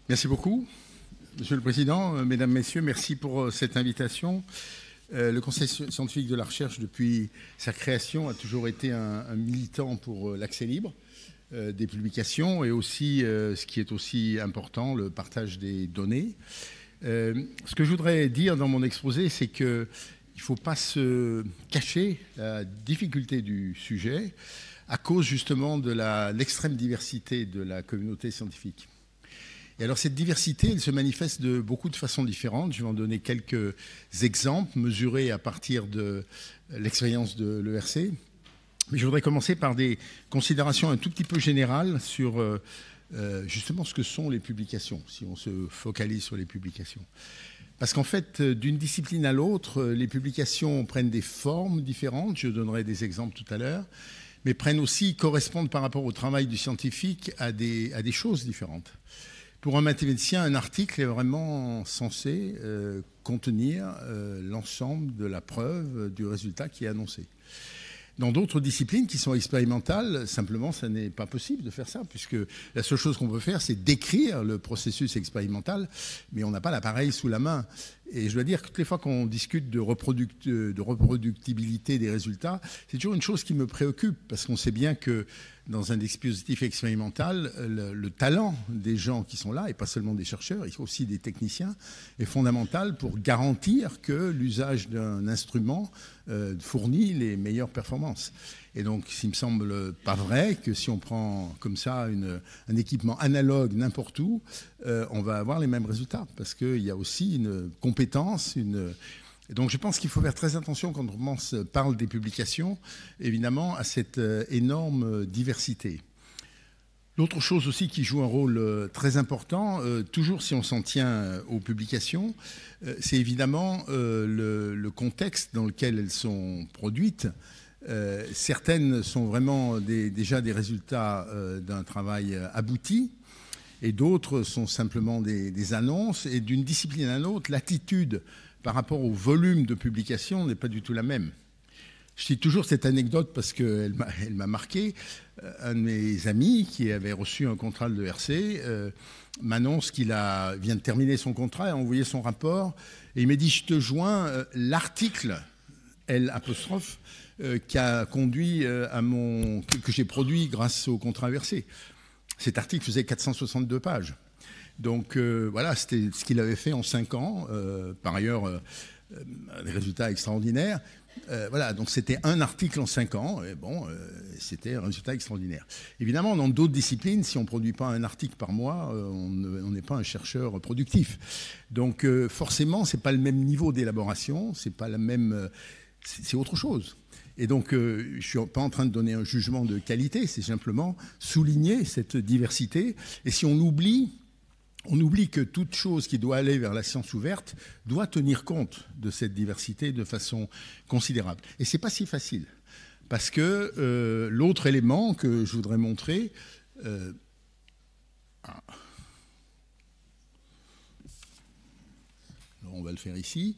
Merci beaucoup, Monsieur le Président. Mesdames, Messieurs, merci pour cette invitation. Le Conseil scientifique de la recherche, depuis sa création, a toujours été un militant pour l'accès libre des publications et aussi, ce qui est aussi important, le partage des données. Ce que je voudrais dire dans mon exposé, c'est qu'il ne faut pas se cacher la difficulté du sujet à cause justement de l'extrême diversité de la communauté scientifique. Et alors cette diversité, elle se manifeste de beaucoup de façons différentes. Je vais en donner quelques exemples mesurés à partir de l'expérience de l'ERC. Mais je voudrais commencer par des considérations un tout petit peu générales sur justement ce que sont les publications, si on se focalise sur les publications. Parce qu'en fait, d'une discipline à l'autre, les publications prennent des formes différentes. Je donnerai des exemples tout à l'heure, mais correspondent par rapport au travail du scientifique à des choses différentes. Pour un mathématicien, un article est vraiment censé contenir l'ensemble de la preuve du résultat qui est annoncé. Dans d'autres disciplines qui sont expérimentales, simplement, ça n'est pas possible de faire ça, puisque la seule chose qu'on peut faire, c'est décrire le processus expérimental, mais on n'a pas l'appareil sous la main. Et je dois dire que toutes les fois qu'on discute de reproductibilité des résultats, c'est toujours une chose qui me préoccupe, parce qu'on sait bien que dans un dispositif expérimental, le talent des gens qui sont là, et pas seulement des chercheurs, il faut aussi des techniciens, est fondamental pour garantir que l'usage d'un instrument fournit les meilleures performances. Et donc, il ne me semble pas vrai que si on prend comme ça un équipement analogue n'importe où, on va avoir les mêmes résultats, parce qu'il y a aussi une compétence, Donc je pense qu'il faut faire très attention quand on parle des publications, évidemment, à cette énorme diversité. L'autre chose aussi qui joue un rôle très important, toujours si on s'en tient aux publications, c'est évidemment le contexte dans lequel elles sont produites. Certaines sont vraiment déjà des résultats d'un travail abouti, et d'autres sont simplement des annonces. Et d'une discipline à l'autre, l'attitude par rapport au volume de publication n'est pas du tout la même. Je cite toujours cette anecdote parce qu'elle m'a marqué. Un de mes amis qui avait reçu un contrat de l'ERC m'annonce qu'il vient de terminer son contrat et a envoyé son rapport. Et il m'a dit, je te joins l'article, L', qui a conduit que j'ai produit grâce au contrat ERC. Cet article faisait 462 pages. Donc voilà, c'était ce qu'il avait fait en 5 ans. Par ailleurs, des résultats extraordinaires. Voilà, donc c'était un article en 5 ans. Et bon, c'était un résultat extraordinaire. Évidemment, dans d'autres disciplines, si on ne produit pas un article par mois, on n'est pas un chercheur productif. Donc forcément, ce n'est pas le même niveau d'élaboration, c'est pas la même, c'est autre chose. Et donc, je ne suis pas en train de donner un jugement de qualité, c'est simplement souligner cette diversité. Et si on oublie que toute chose qui doit aller vers la science ouverte doit tenir compte de cette diversité de façon considérable. Et ce n'est pas si facile, parce que l'autre élément que je voudrais montrer... Alors on va le faire ici.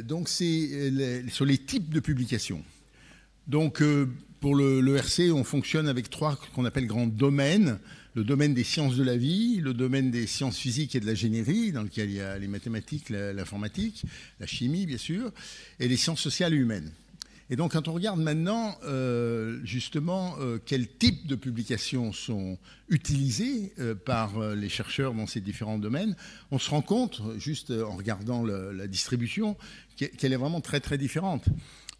Donc c'est sur les types de publications. Donc pour l'ERC, on fonctionne avec 3 qu'on appelle grands domaines. Le domaine des sciences de la vie, le domaine des sciences physiques et de l'ingénierie, dans lequel il y a les mathématiques, l'informatique, la chimie bien sûr, et les sciences sociales et humaines. Et donc quand on regarde maintenant justement quels types de publications sont utilisés par les chercheurs dans ces différents domaines, on se rend compte, juste en regardant la distribution, qu'elle est vraiment très très différente.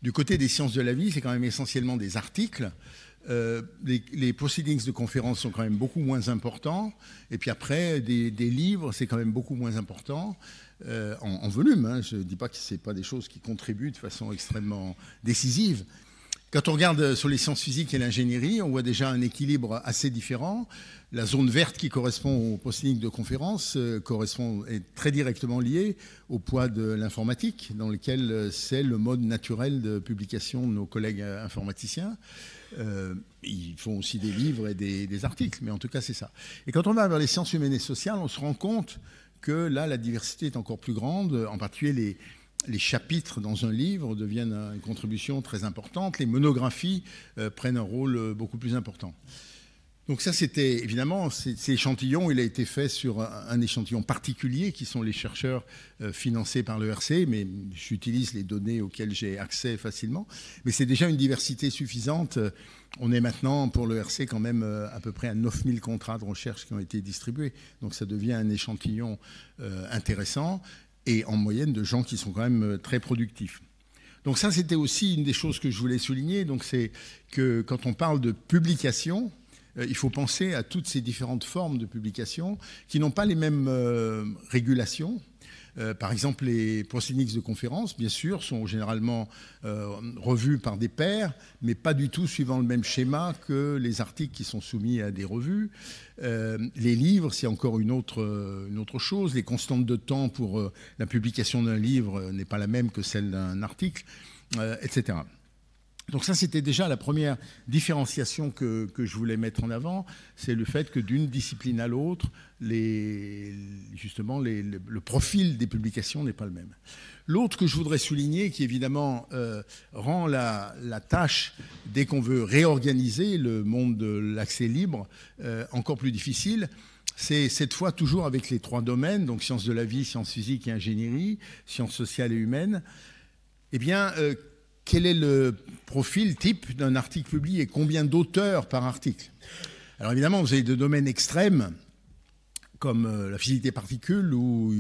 Du côté des sciences de la vie, c'est quand même essentiellement des articles. Les proceedings de conférences sont quand même beaucoup moins importants. Et puis après, des livres, c'est quand même beaucoup moins important en volume. Hein. Je ne dis pas que ce n'est pas des choses qui contribuent de façon extrêmement décisive. Quand on regarde sur les sciences physiques et l'ingénierie, on voit déjà un équilibre assez différent. La zone verte qui correspond au proceeding de conférence est très directement liée au poids de l'informatique, dans lequel c'est le mode naturel de publication de nos collègues informaticiens. Ils font aussi des livres et des articles, mais en tout cas, c'est ça. Et quand on va vers les sciences humaines et sociales, on se rend compte que là, la diversité est encore plus grande, en particulier les chapitres dans un livre deviennent une contribution très importante, les monographies prennent un rôle beaucoup plus important. Donc ça, c'était évidemment, cet échantillon, il a été fait sur un échantillon particulier qui sont les chercheurs financés par l'ERC, mais j'utilise les données auxquelles j'ai accès facilement. Mais c'est déjà une diversité suffisante. On est maintenant, pour l'ERC, quand même à peu près à 9000 contrats de recherche qui ont été distribués. Donc ça devient un échantillon intéressant et en moyenne de gens qui sont quand même très productifs. Donc ça, c'était aussi une des choses que je voulais souligner. Donc c'est que quand on parle de publication, il faut penser à toutes ces différentes formes de publication qui n'ont pas les mêmes régulations. Par exemple, les proceedings de conférence, bien sûr, sont généralement revus par des pairs, mais pas du tout suivant le même schéma que les articles qui sont soumis à des revues. Les livres, c'est encore une autre chose. Les constantes de temps pour la publication d'un livre n'est pas la même que celle d'un article, etc. Donc ça, c'était déjà la première différenciation que je voulais mettre en avant, c'est le fait que d'une discipline à l'autre, justement, le profil des publications n'est pas le même. L'autre que je voudrais souligner, qui évidemment rend la tâche, dès qu'on veut réorganiser le monde de l'accès libre, encore plus difficile, c'est cette fois toujours avec les trois domaines, donc sciences de la vie, sciences physiques et ingénierie, sciences sociales et humaines. Eh bien, quel est le profil type d'un article publié? Combien d'auteurs par article? Alors évidemment, vous avez des domaines extrêmes, comme la physique des particules, où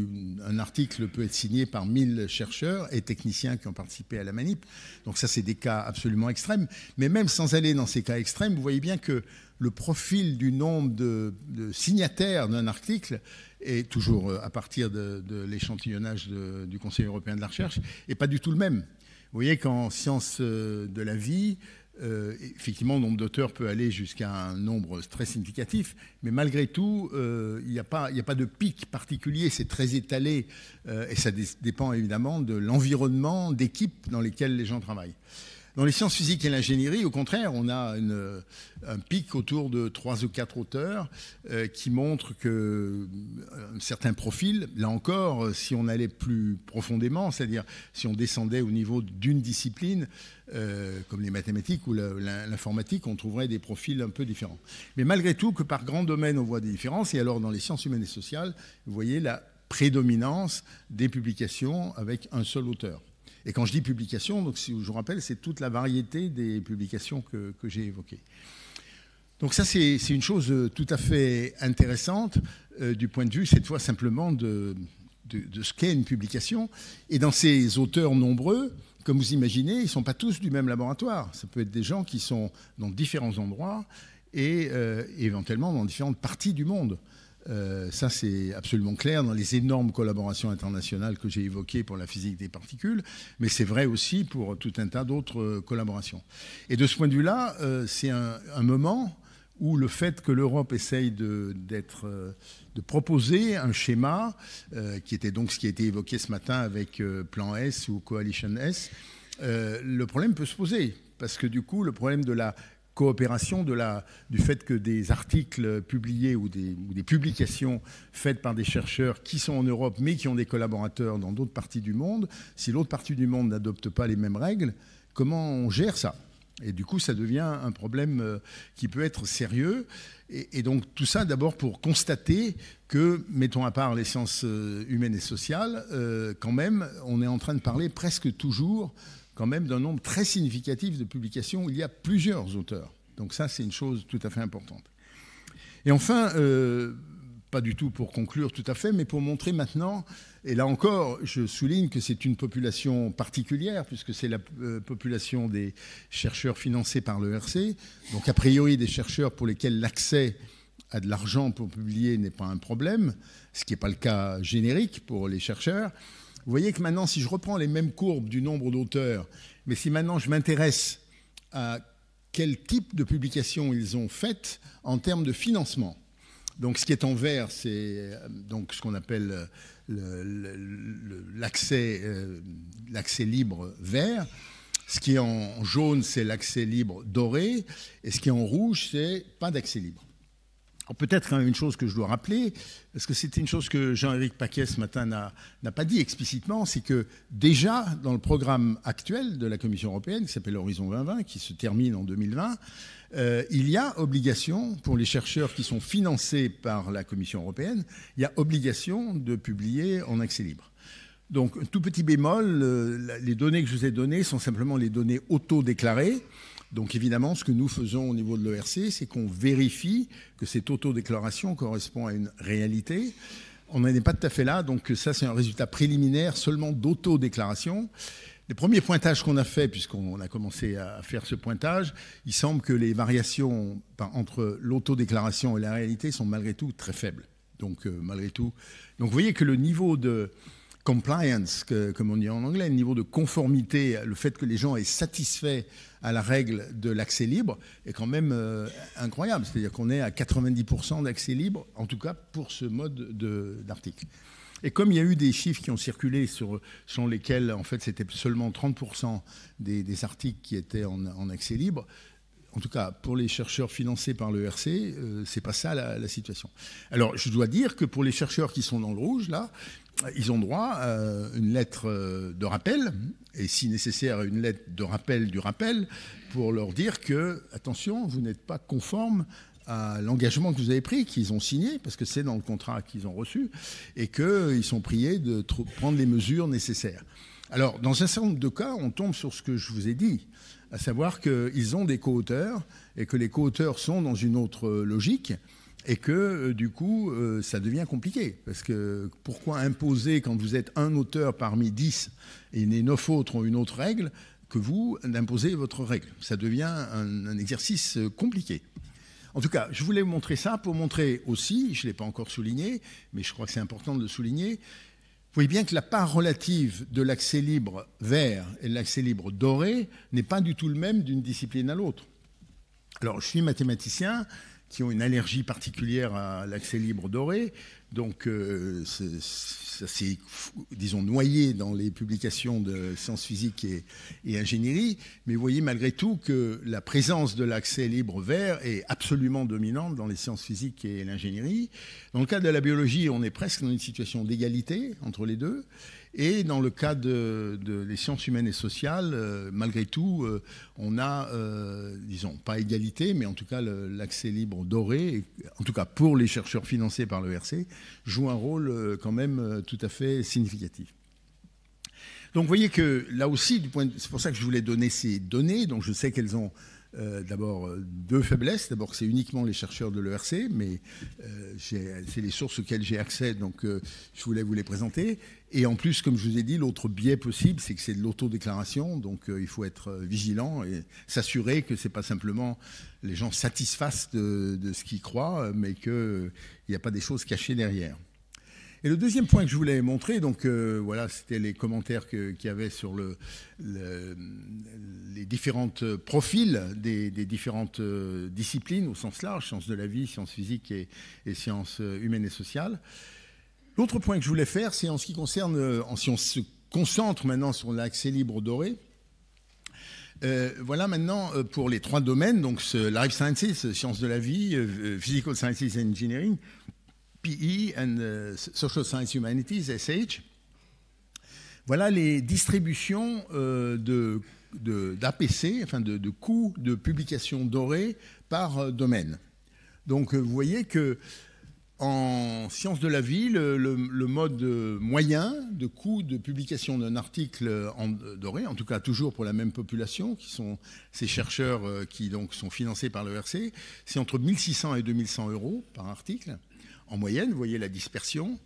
un article peut être signé par 1000 chercheurs et techniciens qui ont participé à la manip. Donc ça, c'est des cas absolument extrêmes. Mais même sans aller dans ces cas extrêmes, vous voyez bien que le profil du nombre de signataires d'un article, est toujours à partir de l'échantillonnage du Conseil européen de la recherche, n'est pas du tout le même. Vous voyez qu'en sciences de la vie, effectivement, le nombre d'auteurs peut aller jusqu'à un nombre très significatif, mais malgré tout, il n'y a pas de pic particulier, c'est très étalé, et ça dépend évidemment de l'environnement d'équipe dans lesquelles les gens travaillent. Dans les sciences physiques et l'ingénierie, au contraire, on a un pic autour de 3 ou 4 auteurs qui montrent un certain profil, là encore, si on allait plus profondément, c'est-à-dire si on descendait au niveau d'une discipline, comme les mathématiques ou l'informatique, on trouverait des profils un peu différents. Mais malgré tout, que par grand domaine, on voit des différences. Et alors, dans les sciences humaines et sociales, vous voyez la prédominance des publications avec un seul auteur. Et quand je dis publication, donc, si je vous rappelle, c'est toute la variété des publications que j'ai évoquées. Donc ça, c'est une chose tout à fait intéressante du point de vue, cette fois simplement de ce qu'est une publication. Et dans ces auteurs nombreux, comme vous imaginez, ils ne sont pas tous du même laboratoire. Ça peut être des gens qui sont dans différents endroits et éventuellement dans différentes parties du monde. Ça, c'est absolument clair dans les énormes collaborations internationales que j'ai évoquées pour la physique des particules, mais c'est vrai aussi pour tout un tas d'autres collaborations. Et de ce point de vue-là, c'est un moment où le fait que l'Europe essaye de proposer un schéma, qui était donc ce qui a été évoqué ce matin avec Plan S ou Coalition S, le problème peut se poser, parce que du coup, le problème de la coopération, du fait que des articles publiés ou des publications faites par des chercheurs qui sont en Europe mais qui ont des collaborateurs dans d'autres parties du monde, si l'autre partie du monde n'adopte pas les mêmes règles, comment on gère ça? Et du coup, ça devient un problème qui peut être sérieux. Et donc tout ça d'abord pour constater que, mettons à part les sciences humaines et sociales, quand même, on est en train de parler presque toujours quand même d'un nombre très significatif de publications où il y a plusieurs auteurs. Donc ça, c'est une chose tout à fait importante. Et enfin, pas du tout pour conclure tout à fait, mais pour montrer maintenant, et là encore, je souligne que c'est une population particulière, puisque c'est la population des chercheurs financés par l'ERC, donc a priori des chercheurs pour lesquels l'accès à de l'argent pour publier n'est pas un problème, ce qui n'est pas le cas générique pour les chercheurs. Vous voyez que maintenant, si je reprends les mêmes courbes du nombre d'auteurs, mais si maintenant je m'intéresse à quel type de publication ils ont faites en termes de financement. Donc ce qui est en vert, c'est donc ce qu'on appelle l'accès libre vert. Ce qui est en jaune, c'est l'accès libre doré. Et ce qui est en rouge, c'est pas d'accès libre. Peut-être quand même une chose que je dois rappeler, parce que c'était une chose que Jean-Éric Paquet ce matin n'a pas dit explicitement, c'est que déjà dans le programme actuel de la Commission européenne, qui s'appelle Horizon 2020, qui se termine en 2020, il y a obligation pour les chercheurs qui sont financés par la Commission européenne, il y a obligation de publier en accès libre. Donc, un tout petit bémol, les données que je vous ai données sont simplement les données auto-déclarées. Donc évidemment, ce que nous faisons au niveau de l'ERC, c'est qu'on vérifie que cette autodéclaration correspond à une réalité. On n'en est pas tout à fait là, donc ça c'est un résultat préliminaire seulement d'autodéclaration. Les premiers pointages qu'on a faits, puisqu'on a commencé à faire ce pointage, il semble que les variations entre l'autodéclaration et la réalité sont malgré tout très faibles. Donc malgré tout. Donc vous voyez que le niveau de compliance, comme on dit en anglais, le niveau de conformité, le fait que les gens aient satisfait à la règle de l'accès libre est quand même incroyable. C'est-à-dire qu'on est à 90% d'accès libre, en tout cas pour ce mode d'article. Et comme il y a eu des chiffres qui ont circulé selon lesquels, en fait, c'était seulement 30% des articles qui étaient en accès libre, en tout cas pour les chercheurs financés par l'ERC, c'est pas ça la situation. Alors, je dois dire que pour les chercheurs qui sont dans le rouge, là, ils ont droit à une lettre de rappel, et si nécessaire, une lettre de rappel du rappel, pour leur dire que, attention, vous n'êtes pas conforme à l'engagement que vous avez pris, qu'ils ont signé, parce que c'est dans le contrat qu'ils ont reçu, et qu'ils sont priés de prendre les mesures nécessaires. Alors, dans un certain nombre de cas, on tombe sur ce que je vous ai dit, à savoir qu'ils ont des co-auteurs, et que les co-auteurs sont dans une autre logique, et que, du coup, ça devient compliqué. Parce que pourquoi imposer, quand vous êtes un auteur parmi 10, et les 9 autres ont une autre règle, que vous d'imposer votre règle? Ça devient un exercice compliqué. En tout cas, je voulais vous montrer ça pour montrer aussi, je ne l'ai pas encore souligné, mais je crois que c'est important de le souligner, vous voyez bien que la part relative de l'accès libre vert et de l'accès libre doré n'est pas du tout le même d'une discipline à l'autre. Alors, je suis mathématicien, qui ont une allergie particulière à l'accès libre doré. Donc, ça s'est, disons, noyé dans les publications de sciences physiques et ingénierie. Mais vous voyez malgré tout que la présence de l'accès libre vert est absolument dominante dans les sciences physiques et l'ingénierie. Dans le cas de la biologie, on est presque dans une situation d'égalité entre les deux. Et dans le cas des sciences humaines et sociales, malgré tout, on a, disons, pas égalité, mais en tout cas l'accès libre doré, en tout cas pour les chercheurs financés par l'ERC, joue un rôle quand même tout à fait significatif. Donc vous voyez que là aussi, c'est pour ça que je voulais donner ces données, donc je sais qu'elles ont d'abord deux faiblesses. D'abord que c'est uniquement les chercheurs de l'ERC, mais c'est les sources auxquelles j'ai accès, donc je voulais vous les présenter. Et en plus, comme je vous ai dit, l'autre biais possible, c'est que c'est de l'autodéclaration, donc il faut être vigilant et s'assurer que ce n'est pas simplement les gens satisfassent de ce qu'ils croient, mais qu'il n'y a pas des choses cachées derrière. Et le deuxième point que je voulais montrer, donc voilà, c'était les commentaires qu'il y avait sur les différents profils des différentes disciplines au sens large, sciences de la vie, sciences physiques et sciences humaines et sociales. L'autre point que je voulais faire, c'est en ce qui concerne, si on se concentre maintenant sur l'accès libre doré, voilà maintenant pour les trois domaines, donc Life Sciences, sciences de la vie, Physical Sciences and Engineering, PE and Social Science Humanities, SH. Voilà les distributions d'APC, enfin de coûts de publication dorée par domaine. Donc vous voyez que en sciences de la vie, le mode moyen de coût de publication d'un article doré, en tout cas toujours pour la même population, qui sont ces chercheurs qui donc sont financés par l'ERC, c'est entre 1600 et 2100 euros par article. En moyenne, vous voyez la dispersion.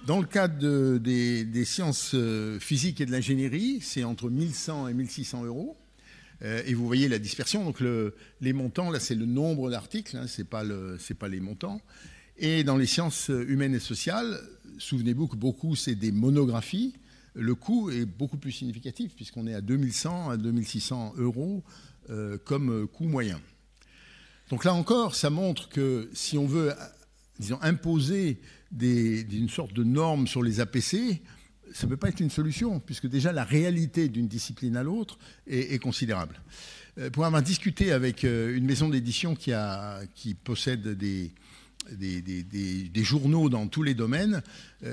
Dans le cadre des sciences physiques et de l'ingénierie, c'est entre 1100 et 1600 euros. Et vous voyez la dispersion. Donc les montants, là, c'est le nombre d'articles, hein, c'est pas les montants. Et dans les sciences humaines et sociales, souvenez-vous que beaucoup, c'est des monographies. Le coût est beaucoup plus significatif, puisqu'on est à 2100 à 2600 euros comme coût moyen. Donc là encore, ça montre que si on veut, disons, imposer une sorte de norme sur les APC, ça ne peut pas être une solution, puisque déjà la réalité d'une discipline à l'autre est considérable. Pour avoir discuté avec une maison d'édition qui possède des journaux dans tous les domaines,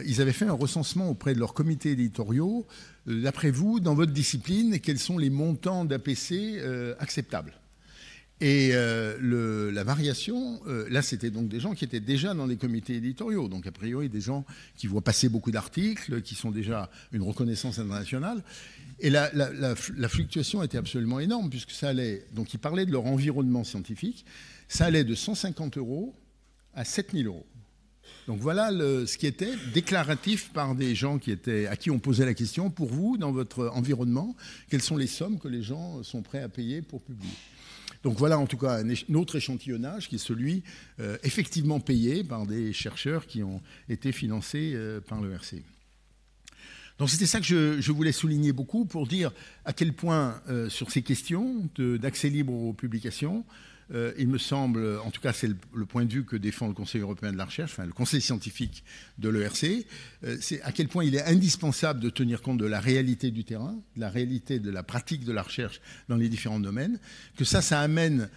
ils avaient fait un recensement auprès de leurs comités éditoriaux. D'après vous, dans votre discipline, quels sont les montants d'APC acceptables? Et la variation, là, c'était donc des gens qui étaient déjà dans les comités éditoriaux, donc a priori des gens qui voient passer beaucoup d'articles, qui sont déjà une reconnaissance internationale. Et la fluctuation était absolument énorme, puisque ça allait, donc ils parlaient de leur environnement scientifique, ça allait de 150 € à 7000 €. Donc voilà ce qui était déclaratif par des gens à qui on posait la question, pour vous, dans votre environnement, quelles sont les sommes que les gens sont prêts à payer pour publier? Donc voilà en tout cas un autre échantillonnage qui est celui effectivement payé par des chercheurs qui ont été financés par l'ERC. Donc c'était ça que je voulais souligner beaucoup pour dire à quel point sur ces questions d'accès libre aux publications, il me semble, en tout cas c'est le point de vue que défend le Conseil européen de la recherche, enfin le conseil scientifique de l'ERC, c'est à quel point il est indispensable de tenir compte de la réalité du terrain, de la réalité de la pratique de la recherche dans les différents domaines, que ça amène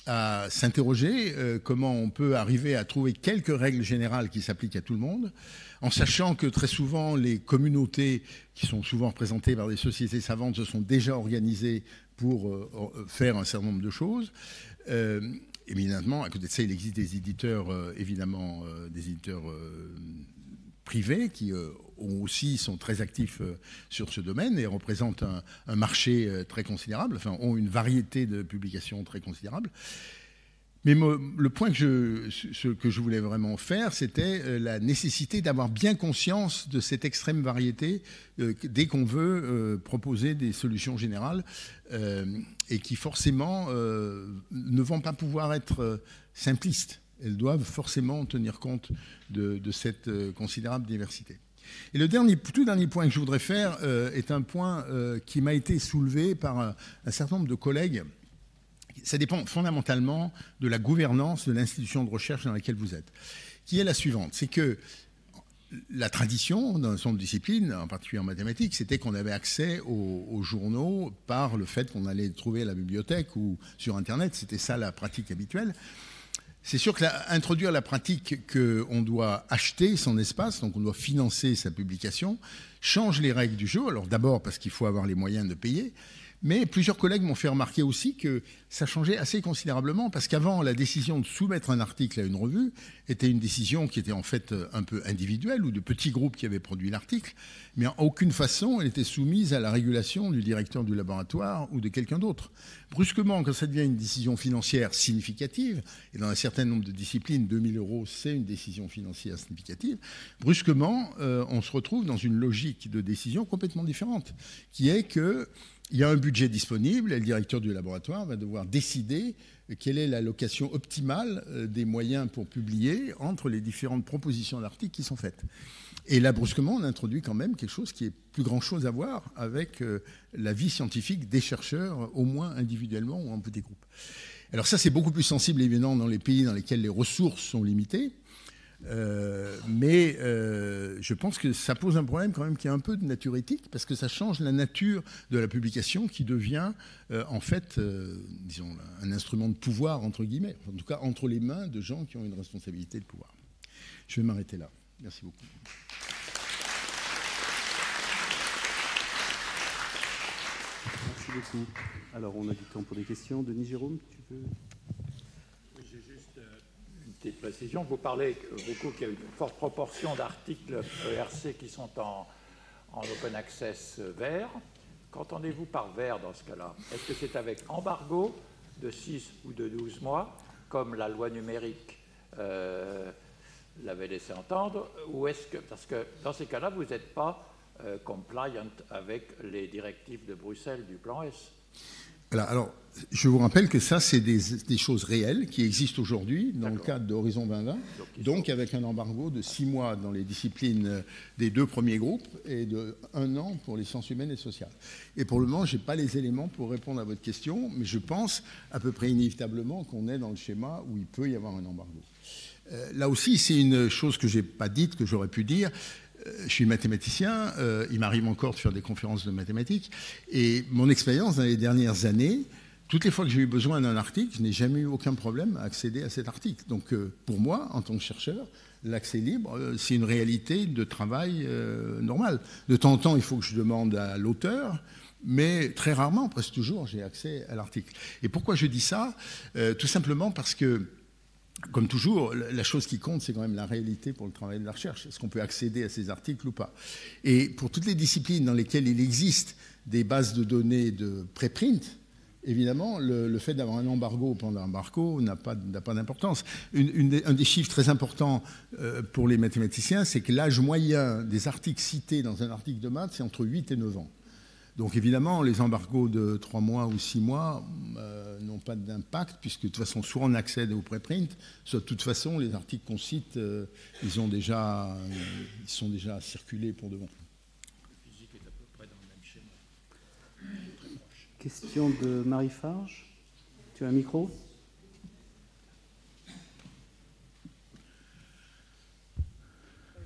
à s'interroger comment on peut arriver à trouver quelques règles générales qui s'appliquent à tout le monde, en sachant que très souvent les communautés qui sont souvent représentées par des sociétés savantes se sont déjà organisées pour faire un certain nombre de choses. Évidemment, à côté de ça, il existe des éditeurs, évidemment, des éditeurs privés qui sont très actifs sur ce domaine et représentent un marché très considérable, enfin, ont une variété de publications très considérable. Mais le point que je voulais vraiment faire, c'était la nécessité d'avoir bien conscience de cette extrême variété dès qu'on veut proposer des solutions générales et qui forcément ne vont pas pouvoir être simplistes. Elles doivent forcément tenir compte de cette considérable diversité. Et le tout dernier point que je voudrais faire est un point qui m'a été soulevé par un certain nombre de collègues. Ça dépend fondamentalement de la gouvernance de l'institution de recherche dans laquelle vous êtes, qui est la suivante. C'est que la tradition dans son discipline, en particulier en mathématiques, c'était qu'on avait accès aux journaux par le fait qu'on allait les trouver à la bibliothèque ou sur Internet. C'était ça la pratique habituelle. C'est sûr qu'introduire la pratique qu'on doit acheter son espace, donc on doit financer sa publication, change les règles du jeu. Alors d'abord parce qu'il faut avoir les moyens de payer, mais plusieurs collègues m'ont fait remarquer aussi que ça changeait assez considérablement, parce qu'avant, la décision de soumettre un article à une revue était une décision qui était en fait un peu individuelle, ou de petits groupes qui avaient produit l'article, mais en aucune façon elle était soumise à la régulation du directeur du laboratoire ou de quelqu'un d'autre. Brusquement, quand ça devient une décision financière significative, et dans un certain nombre de disciplines, 2000 € c'est une décision financière significative, brusquement, on se retrouve dans une logique de décision complètement différente, qui est que il y a un budget disponible et le directeur du laboratoire va devoir décider quelle est l'allocation optimale des moyens pour publier entre les différentes propositions d'articles qui sont faites. Et là, brusquement, on introduit quand même quelque chose qui est plus grand-chose à voir avec la vie scientifique des chercheurs, au moins individuellement ou en petits groupes. Alors ça, c'est beaucoup plus sensible, évidemment, dans les pays dans lesquels les ressources sont limitées. Mais je pense que ça pose un problème quand même qui est un peu de nature éthique, parce que ça change la nature de la publication qui devient en fait, disons, un instrument de pouvoir, entre guillemets, en tout cas entre les mains de gens qui ont une responsabilité de pouvoir. Je vais m'arrêter là. Merci beaucoup. Merci beaucoup. Alors, on a du temps pour des questions. Denis Jérôme, tu veux... J'ai juste une petite précision. Vous parlez beaucoup qu'il y a une forte proportion d'articles ERC qui sont en open access vert. Qu'entendez-vous par vert dans ce cas-là? Est-ce que c'est avec embargo de 6 ou de 12 mois, comme la loi numérique l'avait laissé entendre, ou est-ce que, parce que dans ces cas-là, vous n'êtes pas compliant avec les directives de Bruxelles du plan S? Alors, je vous rappelle que ça, c'est des choses réelles qui existent aujourd'hui dans le cadre d'Horizon 2020, donc avec un embargo de 6 mois dans les disciplines des 2 premiers groupes et de 1 an pour les sciences humaines et sociales. Et pour le moment, je n'ai pas les éléments pour répondre à votre question, mais je pense à peu près inévitablement qu'on est dans le schéma où il peut y avoir un embargo. Là aussi, c'est une chose que je n'ai pas dite, que j'aurais pu dire. Je suis mathématicien, il m'arrive encore de faire des conférences de mathématiques, et mon expérience dans les dernières années, toutes les fois que j'ai eu besoin d'un article, je n'ai jamais eu aucun problème à accéder à cet article. Donc pour moi, en tant que chercheur, l'accès libre, c'est une réalité de travail normale. De temps en temps, il faut que je demande à l'auteur, mais très rarement, presque toujours, j'ai accès à l'article. Et pourquoi je dis ça? Tout simplement parce que, comme toujours, la chose qui compte, c'est quand même la réalité pour le travail de la recherche. Est-ce qu'on peut accéder à ces articles ou pas? Et pour toutes les disciplines dans lesquelles il existe des bases de données de préprint, évidemment, le fait d'avoir un embargo pendant l'embargo n'a pas d'importance. Un des chiffres très importants pour les mathématiciens, c'est que l'âge moyen des articles cités dans un article de maths, c'est entre 8 et 9 ans. Donc évidemment, les embargos de 3 mois ou 6 mois n'ont pas d'impact, puisque de toute façon, soit on accède au préprint, soit de toute façon, les articles qu'on cite, ils sont déjà circulés pour de bon. La physique est à peu près dans le même schéma. Question de Marie Farge. Tu as un micro?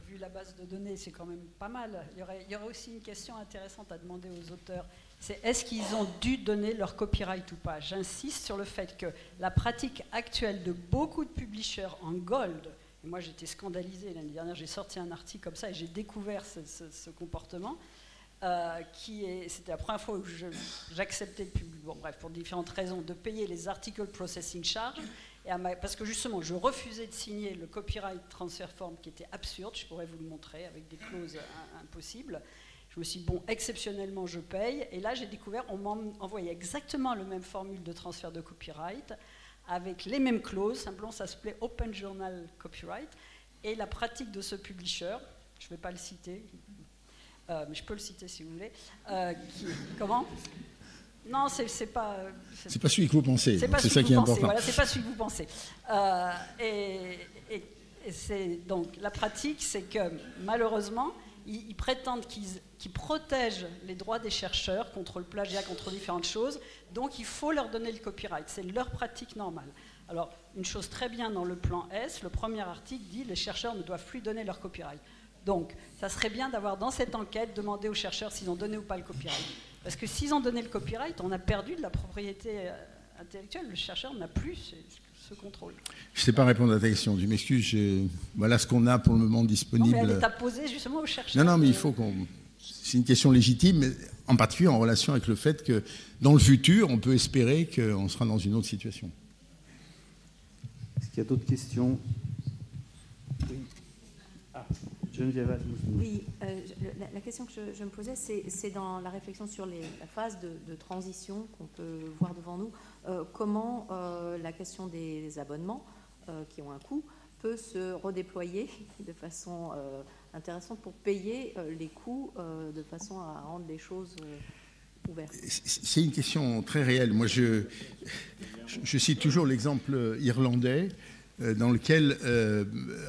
Vu la base de données, c'est quand même pas mal. Il y aurait aussi une question intéressante à demander aux auteurs. C'est est-ce qu'ils ont dû donner leur copyright ou pas? J'insiste sur le fait que la pratique actuelle de beaucoup de publishers en gold, et moi j'étais scandalisée l'année dernière, j'ai sorti un article comme ça et j'ai découvert ce comportement. C'était la première fois où j'acceptais le public, bon bref, pour différentes raisons, de payer les article processing charges, parce que justement je refusais de signer le copyright transfer form qui était absurde, je pourrais vous le montrer avec des clauses impossibles. Je me suis dit, bon, exceptionnellement je paye, et là j'ai découvert, on m'envoyait exactement le même formule de transfert de copyright, avec les mêmes clauses, simplement ça s'appelait Open Journal Copyright, et la pratique de ce publisher, je ne vais pas le citer, mais je peux le citer si vous voulez. Comment? Non, c'est pas. C'est pas celui que vous pensez. C'est ça qui est important. Voilà, c'est pas celui que vous pensez. Et c'est donc la pratique, c'est que malheureusement, ils prétendent qu'ils protègent les droits des chercheurs contre le plagiat, contre différentes choses. Donc, il faut leur donner le copyright. C'est leur pratique normale. Alors, une chose très bien dans le plan S, le premier article dit les chercheurs ne doivent plus donner leur copyright. Donc, ça serait bien d'avoir dans cette enquête demandé aux chercheurs s'ils ont donné ou pas le copyright. Parce que s'ils ont donné le copyright, on a perdu de la propriété intellectuelle. Le chercheur n'a plus ce contrôle. Je ne sais pas répondre à ta question. Je m'excuse. Voilà ce qu'on a pour le moment disponible. Non, mais elle est à poser justement aux chercheurs. Non, mais il faut qu'on... C'est une question légitime, mais en particulier en relation avec le fait que dans le futur, on peut espérer qu'on sera dans une autre situation. Est-ce qu'il y a d'autres questions? Oui. Ah. Geneviève. Oui, la question que je me posais, c'est dans la réflexion sur la phase de transition qu'on peut voir devant nous, comment la question des abonnements, qui ont un coût, peut se redéployer de façon intéressante pour payer les coûts de façon à rendre les choses ouvertes. C'est une question très réelle. Moi, je cite toujours l'exemple irlandais, dans lequel,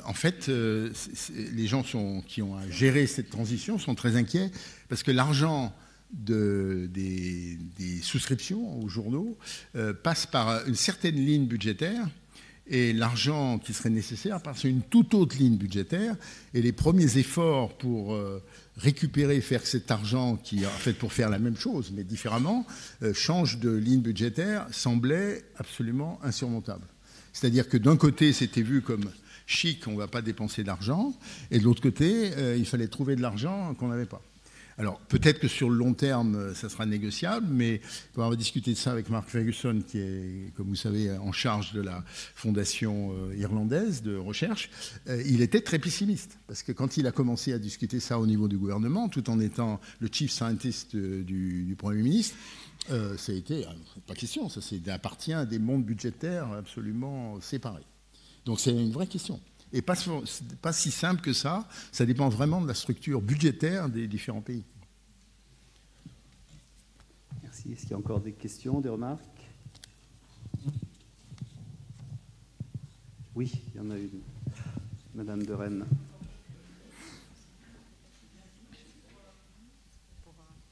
en fait, les gens qui ont à gérer cette transition sont très inquiets parce que l'argent des souscriptions aux journaux passe par une certaine ligne budgétaire et l'argent qui serait nécessaire passe par une toute autre ligne budgétaire. Et les premiers efforts pour récupérer, faire cet argent qui, en fait, pour faire la même chose, mais différemment, change de ligne budgétaire, semblaient absolument insurmontables. C'est-à-dire que d'un côté, c'était vu comme chic, on ne va pas dépenser d'argent, et de l'autre côté, il fallait trouver de l'argent qu'on n'avait pas. Alors, peut-être que sur le long terme, ça sera négociable, mais on va discuter de ça avec Mark Ferguson, qui est, comme vous savez, en charge de la fondation irlandaise de recherche. Il était très pessimiste, parce que quand il a commencé à discuter ça au niveau du gouvernement, tout en étant le chief scientist du Premier ministre, ça a été, pas question, ça appartient à des mondes budgétaires absolument séparés. Donc c'est une vraie question. Et pas si simple que ça dépend vraiment de la structure budgétaire des différents pays. Merci. Est-ce qu'il y a encore des questions, des remarques? Oui, il y en a une. Madame de Rennes.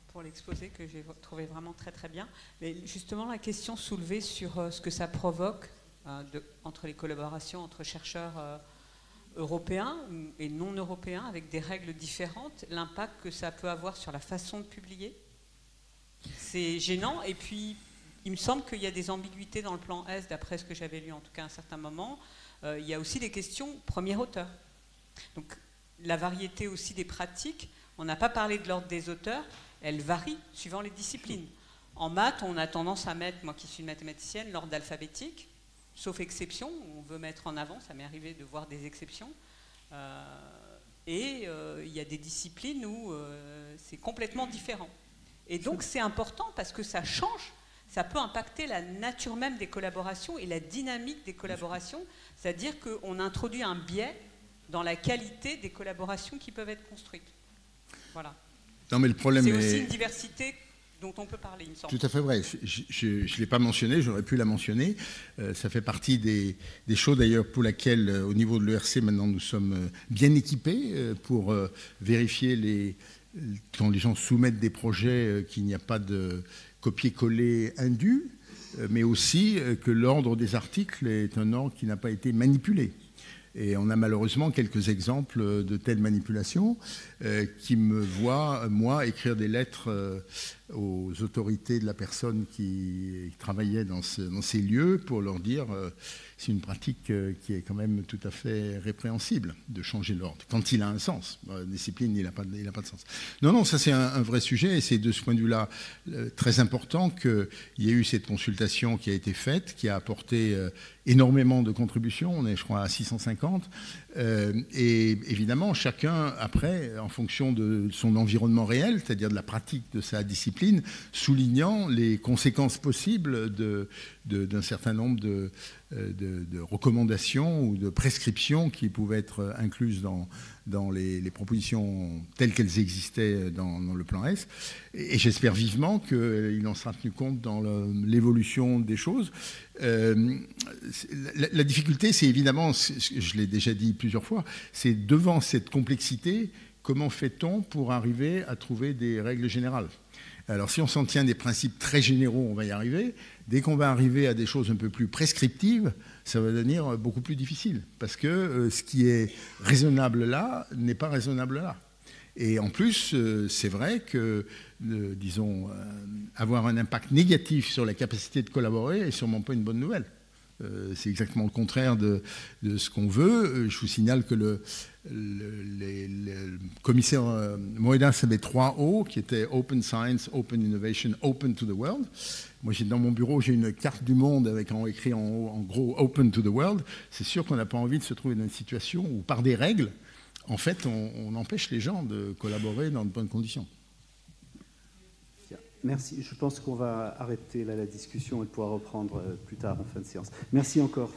Pour l'exposé que j'ai trouvé vraiment très très bien. Mais justement, la question soulevée sur ce que ça provoque entre les collaborations entre chercheurs européens et non européens avec des règles différentes, l'impact que ça peut avoir sur la façon de publier. C'est gênant. Et puis, il me semble qu'il y a des ambiguïtés dans le plan S, d'après ce que j'avais lu en tout cas à un certain moment. Il y a aussi des questions premier auteur. Donc la variété aussi des pratiques, on n'a pas parlé de l'ordre des auteurs, elle varie suivant les disciplines. En maths, on a tendance à mettre, moi qui suis une mathématicienne, l'ordre alphabétique, sauf exception, on veut mettre en avant, ça m'est arrivé de voir des exceptions. Et il y a des disciplines où c'est complètement différent. Et donc c'est important parce que ça change, ça peut impacter la nature même des collaborations et la dynamique des collaborations, c'est-à-dire qu'on introduit un biais dans la qualité des collaborations qui peuvent être construites. Voilà. Non, mais le problème c'est aussi une diversité dont on peut parler, il me semble. Tout à fait vrai. Je ne l'ai pas mentionné, j'aurais pu la mentionner. Ça fait partie des choses d'ailleurs pour lesquelles, au niveau de l'ERC, maintenant nous sommes bien équipés pour vérifier quand les gens soumettent des projets qu'il n'y a pas de copier-coller indu, mais aussi que l'ordre des articles est un ordre qui n'a pas été manipulé. Et on a malheureusement quelques exemples de telles manipulations qui me voient, moi, écrire des lettres aux autorités de la personne qui travaillait dans ces lieux pour leur dire c'est une pratique qui est quand même tout à fait répréhensible de changer l'ordre, quand il a un sens. La discipline, il n'a pas de sens. Non, ça c'est un vrai sujet et c'est de ce point de vue-là très important qu'il y ait eu cette consultation qui a été faite, qui a apporté énormément de contributions, on est je crois à 650, et évidemment chacun après, en fonction de son environnement réel, c'est-à-dire de la pratique de sa discipline, soulignant les conséquences possibles d'un certain nombre de recommandations ou de prescriptions qui pouvaient être incluses dans les propositions telles qu'elles existaient dans le plan S. Et j'espère vivement qu'il en sera tenu compte dans l'évolution des choses. La difficulté, c'est évidemment, je l'ai déjà dit plusieurs fois, c'est devant cette complexité, comment fait-on pour arriver à trouver des règles générales ? Alors si on s'en tient des principes très généraux, on va y arriver. Dès qu'on va arriver à des choses un peu plus prescriptives, ça va devenir beaucoup plus difficile. Parce que ce qui est raisonnable là n'est pas raisonnable là. Et en plus, c'est vrai que, disons, avoir un impact négatif sur la capacité de collaborer n'est sûrement pas une bonne nouvelle. C'est exactement le contraire de ce qu'on veut. Je vous signale que le commissaire Moedas avait 3 O, qui étaient Open Science, Open Innovation, Open to the World. Moi, dans mon bureau, j'ai une carte du monde avec écrit en gros Open to the World. C'est sûr qu'on n'a pas envie de se trouver dans une situation où, par des règles, en fait, on empêche les gens de collaborer dans de bonnes conditions. Merci. Je pense qu'on va arrêter là la discussion et pouvoir reprendre plus tard en fin de séance. Merci encore.